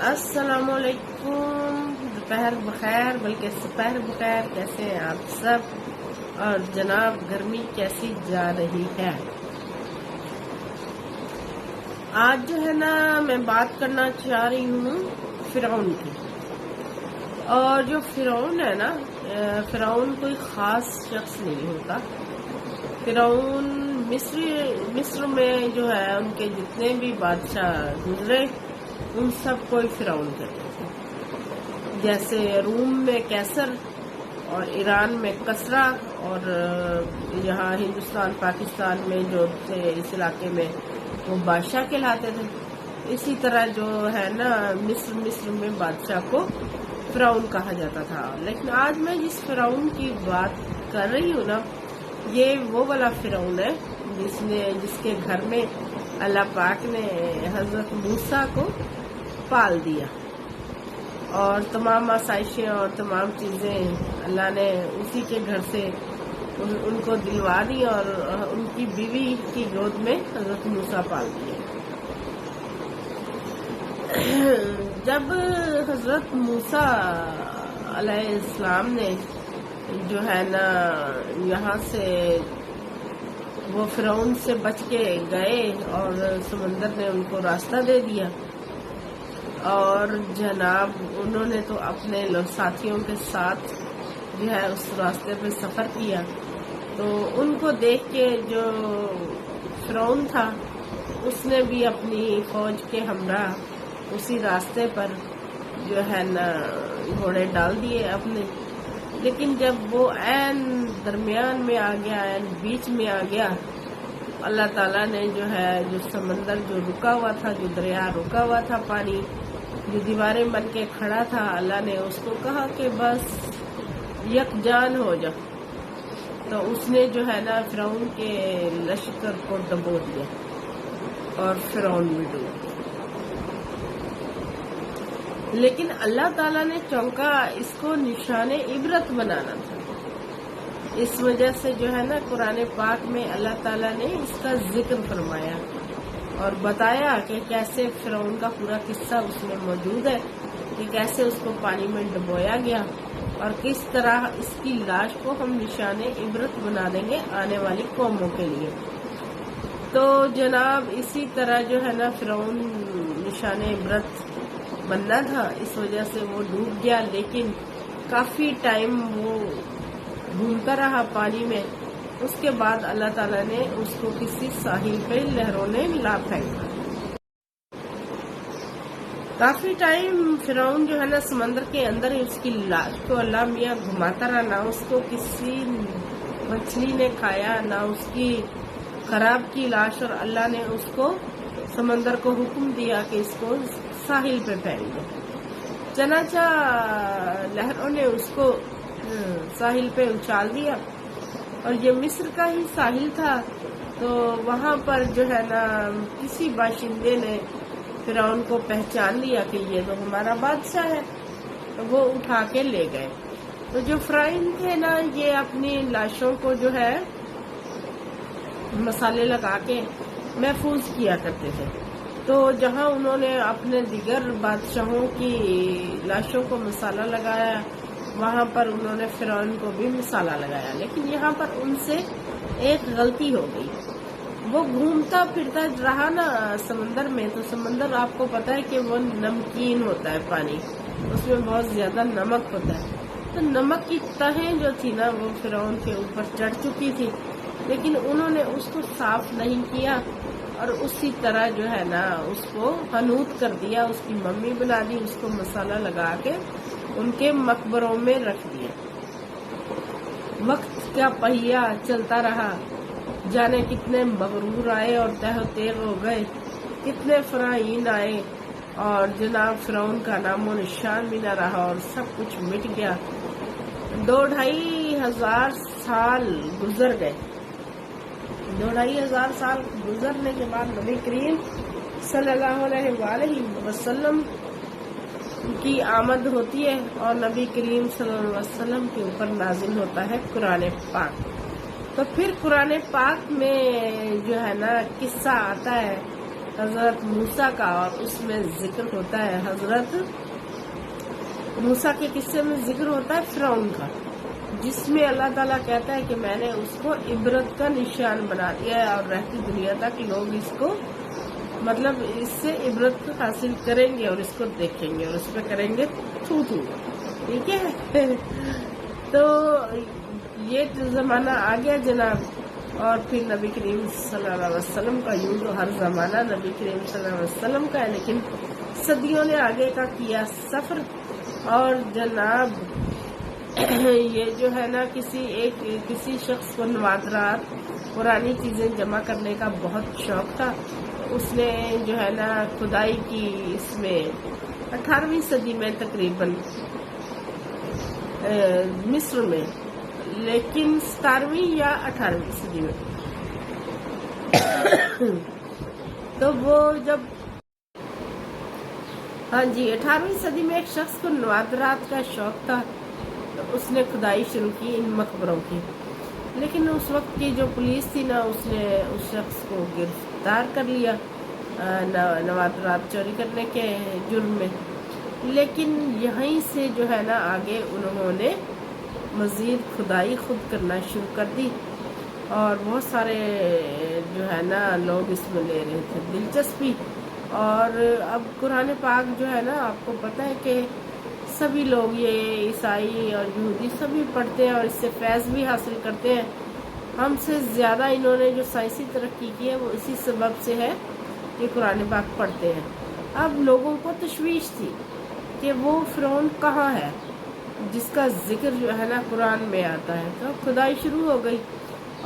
السلام علیکم، دوپہر بخیر بلکہ سپہر بخیر۔ کیسے ہیں آپ سب؟ اور جناب گرمی کیسی جا رہی ہے؟ آج جو ہے نا میں بات کرنا چاہ رہی ہوں فرعون کی۔ اور جو فرعون ہے نا، فرعون کوئی خاص شخص نہیں ہوتا۔ فرعون مصر میں جو ہے ان کے جتنے بھی بادشاہ گزرے ان سب کو فرعون کہتے تھے۔ جیسے روم میں کیسر اور ایران میں کسرا، اور یہاں ہندوستان پاکستان میں جو تھے اس علاقے میں وہ بادشاہ کہلاتے تھے، اسی طرح جو ہے نا مصر میں بادشاہ کو فرعون کہا جاتا تھا۔ لیکن آج میں جس فرعون کی بات کر رہی ہوں نا، یہ وہ والا فرعون ہے جس کے گھر میں اللہ پاک نے حضرت موسیٰ کو پال دیا، اور تمام آسائشیں اور تمام چیزیں اللہ نے اسی کے گھر سے ان کو دلوا دی، اور ان کی بیوی کی گود میں حضرت موسیٰ پال دیے۔ جب حضرت موسیٰ علیہ السلام نے جو ہے نا یہاں سے وہ فرعون سے بچ کے گئے اور سمندر نے ان کو راستہ دے دیا، اور جناب انہوں نے تو اپنے ساتھیوں کے ساتھ جو ہے اس راستے پہ سفر کیا، تو ان کو دیکھ کے جو فرعون تھا اس نے بھی اپنی فوج کے ہمراہ اسی راستے پر جو ہے نا گھوڑے ڈال دیے اپنے۔ لیکن جب وہ عین درمیان میں آ گیا، عین بیچ میں آ گیا، اللہ تعالیٰ نے جو ہے جو سمندر جو رکا ہوا تھا، جو دریا رکا ہوا تھا، پانی جو دیواریں بن کے کھڑا تھا، اللہ نے اس کو کہا کہ بس یکجان ہو جا، تو اس نے جو ہے نا فرعون کے لشکر کو ڈبو دیا اور فرعون بھی ڈوب گیا۔ لیکن اللہ تعالیٰ نے چونکا اس کو نشان عبرت بنانا تھا، اس وجہ سے جو ہے نا قرآن پاک میں اللہ تعالیٰ نے اس کا ذکر فرمایا اور بتایا کہ کیسے فرعون کا پورا قصہ اس میں موجود ہے، کہ کیسے اس کو پانی میں ڈبویا گیا اور کس طرح اس کی لاش کو ہم نشان عبرت بنا دیں گے آنے والی قوموں کے لیے۔ تو جناب اسی طرح جو ہے نا فرعون نشان عبرت بننا تھا، اس وجہ سے وہ ڈوب گیا، لیکن کافی ٹائم وہ گھومتا رہا پانی میں۔ اس کے بعد اللہ تعالیٰ نے اس کو کسی ساحل پہ لہروں نے لا پھینکا۔ کافی ٹائم فرعون جو ہے نا سمندر کے اندر ہی اس کی لاش کو اللہ میاں گھماتا رہا، نہ اس کو کسی مچھلی نے کھایا، نہ اس کی خراب کی لاش، اور اللہ نے اس کو سمندر کو حکم دیا کہ اس کو ساحل پہ پھینک دو۔ چنانچہ لہروں نے اس کو ساحل پہ اچھال دیا، اور یہ مصر کا ہی ساحل تھا، تو وہاں پر جو ہے نا کسی باشندے نے فرعون کو پہچان لیا کہ یہ تو ہمارا بادشاہ ہے، تو وہ اٹھا کے لے گئے۔ تو جو فرعون تھے نا یہ اپنی لاشوں کو جو ہے مسالے لگا کے محفوظ کیا کرتے تھے، تو جہاں انہوں نے اپنے دیگر بادشاہوں کی لاشوں کو مسالہ لگایا وہاں پر انہوں نے فرعون کو بھی مسالہ لگایا، لیکن یہاں پر ان سے ایک غلطی ہو گئی۔ وہ گھومتا پھرتا رہا نا سمندر میں، تو سمندر آپ کو پتا ہے کہ وہ نمکین ہوتا ہے، پانی اس میں بہت زیادہ نمک ہوتا ہے، تو نمک کی تہیں جو تھی نا وہ فرعون کے اوپر چڑھ چکی تھی، لیکن انہوں نے اس کو صاف نہیں کیا، اور اسی طرح جو ہے نا اس کو حنوط کر دیا، اس کی ممی بنا دی، اس کو مسالہ لگا کے ان کے مقبروں میں رکھ دیا۔ وقت کا پہیہ چلتا رہا، جانے کتنے مغرور آئے اور تہ و تیغ ہو گئے، کتنے فرعین آئے، اور جناب فرعون کا نام و نشان بھی نہ رہا اور سب کچھ مٹ گیا۔ 2500 سال گزر گئے۔ 2500 سال گزرنے کے بعد نبی کریم صلی اللہ علیہ وسلم کی آمد ہوتی ہے، اور نبی کریم صلی اللہ علیہ وسلم کے اوپر نازل ہوتا ہے قرآن پاک۔ تو پھر قرآن پاک میں جو ہے نا قصہ آتا ہے حضرت موسیٰ کا، اور اس میں ذکر ہوتا ہے حضرت موسیٰ کے قصے میں ذکر ہوتا ہے فرعون کا، جس میں اللہ تعالیٰ کہتا ہے کہ میں نے اس کو عبرت کا نشان بنا دیا ہے، اور رہتی دنیا تک لوگ اس کو مطلب اس سے عبرت حاصل کریں گے اور اس کو دیکھیں گے اور اس پہ کریں گے تھو تھو، ٹھیک ہے۔ تو یہ زمانہ آ گیا جناب، اور پھر نبی کریم صلی اللہ علیہ وسلم کا، یوں تو ہر زمانہ نبی کریم صلی اللہ علیہ وسلم کا ہے، لیکن صدیوں نے آگے کا کیا سفر، اور جناب یہ جو ہے نا کسی شخص کو نوادرات پرانی چیزیں جمع کرنے کا بہت شوق تھا، اس نے جو ہے نا کھدائی کی اس میں 18ویں صدی میں تقریباً مصر میں، لیکن 17ویں یا 18ویں صدی میں، تو وہ جب ہاں جی 18ویں صدی میں ایک شخص کو نوادرات کا شوق تھا، تو اس نے کھدائی شروع کی ان مقبروں کی، لیکن اس وقت کی جو پولیس تھی نا، اس نے اس شخص کو گرفتار کر لیا نوادرات چوری کرنے کے جرم میں، لیکن یہیں سے جو ہے نا آگے انہوں نے مزید کھدائی خود کرنا شروع کر دی، اور بہت سارے جو ہے نا لوگ اس میں لے رہے تھے دلچسپی، اور اب قرآن پاک جو ہے نا آپ کو پتہ ہے کہ سبھی لوگ یہ عیسائی اور یہودی سبھی پڑھتے ہیں اور اس سے فیض بھی حاصل کرتے ہیں، ہم سے زیادہ انہوں نے جو سائنسی ترقی کی ہے وہ اسی سبب سے ہے کہ قرآن پاک پڑھتے ہیں۔ اب لوگوں کو تشویش تھی کہ وہ فرعون کہاں ہے جس کا ذکر جو ہے نا قرآن میں آتا ہے، تو کھدائی شروع ہو گئی،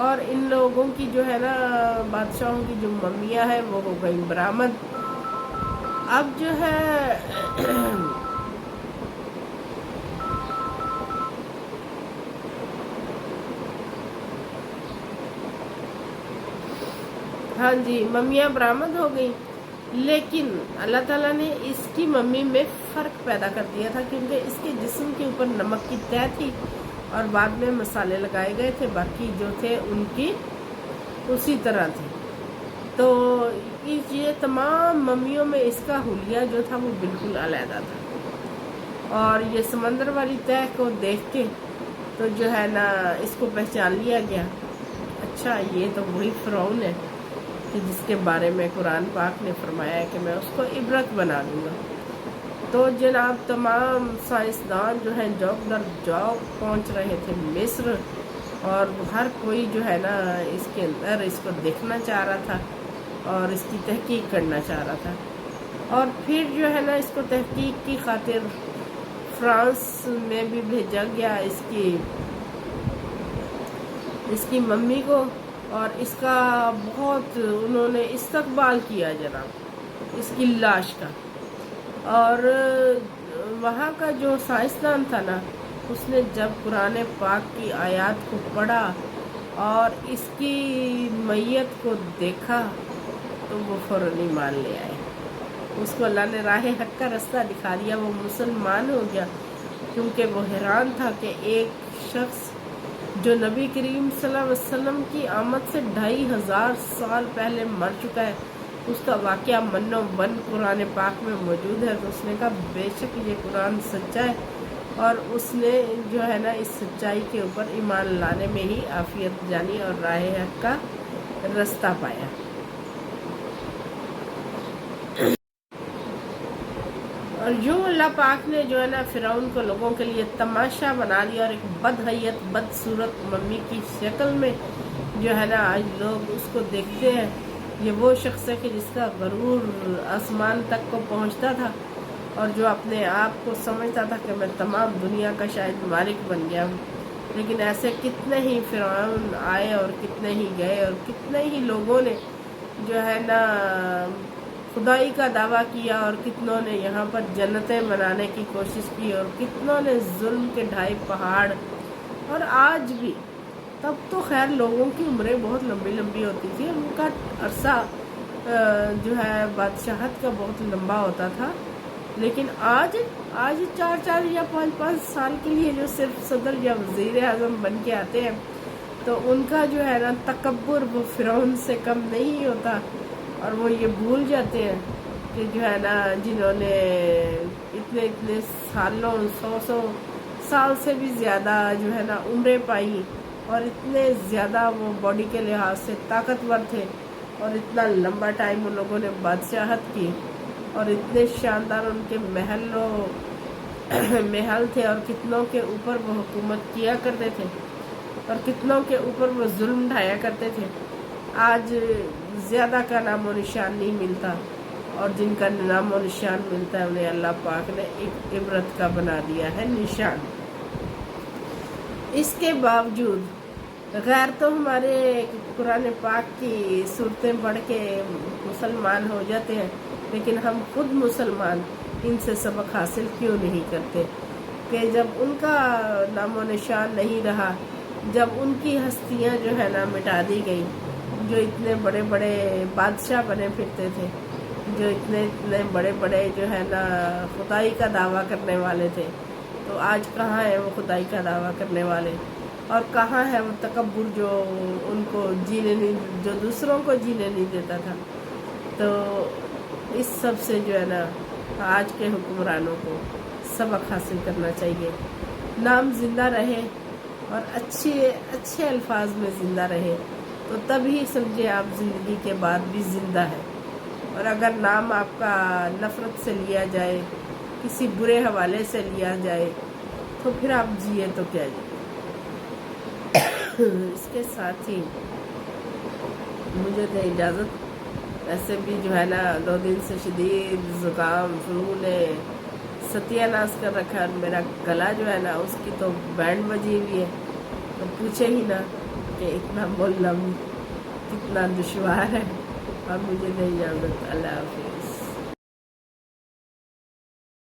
اور ان لوگوں کی جو ہے نا بادشاہوں کی جو ممیاں ہیں وہ ہو گئی برآمد۔ اب جو ہے ہاں جی ممیاں برآمد ہو گئی، لیکن اللہ تعالیٰ نے اس کی ممی میں فرق پیدا کر دیا تھا، کیونکہ اس کے جسم کے اوپر نمک کی تہ تھی اور بعد میں مسالے لگائے گئے تھے، باقی جو تھے ان کی اسی طرح تھی، تو یہ تمام ممیوں میں اس کا حلیہ جو تھا وہ بالکل علیحدہ تھا، اور یہ سمندر والی تہ کو دیکھ کے تو جو ہے نا اس کو پہچان لیا گیا، اچھا یہ تو وہی فرعون ہے کہ جس کے بارے میں قرآن پاک نے فرمایا ہے کہ میں اس کو عبرت بنا دوں گا۔ تو جناب تمام سائنسدان جو ہیں جوک در جوک پہنچ رہے تھے مصر، اور ہر کوئی جو ہے نا اس کے اندر اس کو دیکھنا چاہ رہا تھا اور اس کی تحقیق کرنا چاہ رہا تھا، اور پھر جو ہے نا اس کو تحقیق کی خاطر فرانس میں بھی بھیجا گیا اس کی ممی کو، اور اس کا بہت انہوں نے استقبال کیا جناب اس کی لاش کا، اور وہاں کا جو سائنسدان تھا نا اس نے جب قرآن پاک کی آیات کو پڑھا اور اس کی میت کو دیکھا تو وہ فوراً ایمان لے آئے، اس کو اللہ نے راہ حق کا رستہ دکھا دیا، وہ مسلمان ہو گیا، کیونکہ وہ حیران تھا کہ ایک شخص جو نبی کریم صلی اللہ علیہ وسلم کی آمد سے 2500 سال پہلے مر چکا ہے، اس کا واقعہ من و بن قرآن پاک میں موجود ہے، تو اس نے کہا بے شک یہ قرآن سچا ہے، اور اس نے جو ہے نا اس سچائی کے اوپر ایمان لانے میں ہی عافیت جانی اور راہ حق کا رستہ پایا۔ اور یوں اللہ پاک نے جو ہے نا فرعون کو لوگوں کے لیے تماشا بنا دیا، اور ایک بدحیت بدصورت ممی کی شکل میں جو ہے نا آج لوگ اس کو دیکھتے ہیں، یہ وہ شخص ہے کہ جس کا غرور آسمان تک کو پہنچتا تھا، اور جو اپنے آپ کو سمجھتا تھا کہ میں تمام دنیا کا شاید مالک بن گیا ہوں، لیکن ایسے کتنے ہی فرعون آئے اور کتنے ہی گئے، اور کتنے ہی لوگوں نے جو ہے نا خدائی کا دعویٰ کیا، اور کتنوں نے یہاں پر جنتیں بنانے کی کوشش کی، اور کتنوں نے ظلم کے 2.5 پہاڑ، اور آج بھی، تب تو خیر لوگوں کی عمریں بہت لمبی لمبی ہوتی تھی، ان کا عرصہ جو ہے بادشاہت کا بہت لمبا ہوتا تھا، لیکن آج 4 یا 5 سال کے لیے جو صرف صدر یا وزیر اعظم بن کے آتے ہیں، تو ان کا جو ہے نا تکبر وہ فرعون سے کم نہیں ہوتا، اور وہ یہ بھول جاتے ہیں کہ جو ہے نا جنہوں نے اتنے اتنے سالوں 100 سال سے بھی زیادہ جو ہے نا عمریں پائی، اور اتنے زیادہ وہ باڈی کے لحاظ سے طاقتور تھے، اور اتنا لمبا ٹائم ان لوگوں نے بادشاہت کی، اور اتنے شاندار ان کے محل تھے، اور کتنوں کے اوپر وہ حکومت کیا کرتے تھے، اور کتنوں کے اوپر وہ ظلم ڈھایا کرتے تھے، آج زیادہ کا نام و نشان نہیں ملتا، اور جن کا نام و نشان ملتا ہے انہیں اللہ پاک نے ایک عبرت کا بنا دیا ہے نشان۔ اس کے باوجود غیر تو ہمارے قرآن پاک کی صورتیں پڑھ کے مسلمان ہو جاتے ہیں، لیکن ہم خود مسلمان ان سے سبق حاصل کیوں نہیں کرتے کہ جب ان کا نام و نشان نہیں رہا، جب ان کی ہستیاں جو ہے نا مٹا دی گئی، جو اتنے بڑے بڑے بادشاہ بنے پھرتے تھے، جو اتنے اتنے بڑے بڑے جو ہے نا خدائی کا دعویٰ کرنے والے تھے، تو آج کہاں ہے وہ خدائی کا دعویٰ کرنے والے، اور کہاں ہے وہ تکبر جو ان کو جینے نہیں، جو دوسروں کو جینے نہیں دیتا تھا۔ تو اس سب سے جو ہے نا آج کے حکمرانوں کو سبق حاصل کرنا چاہیے، نام زندہ رہے اور اچھے الفاظ میں زندہ رہے، تو تب ہی سمجھے آپ زندگی کے بعد بھی زندہ ہے، اور اگر نام آپ کا نفرت سے لیا جائے، کسی برے حوالے سے لیا جائے، تو پھر آپ جیے تو کیا جیے۔ اس کے ساتھ ہی مجھے دے اجازت، ایسے بھی جو ہے نا 2 دن سے شدید زکام فلو نے ستیہ ناش کر رکھا ہے، اور میرا گلا جو ہے نا اس کی تو بینڈ بجی ہوئی ہے، تو پوچھے ہی نا کہ اتنا بولنا کتنا دشوار ہے۔ اور مجھے دے اجازت، اللہ حافظ۔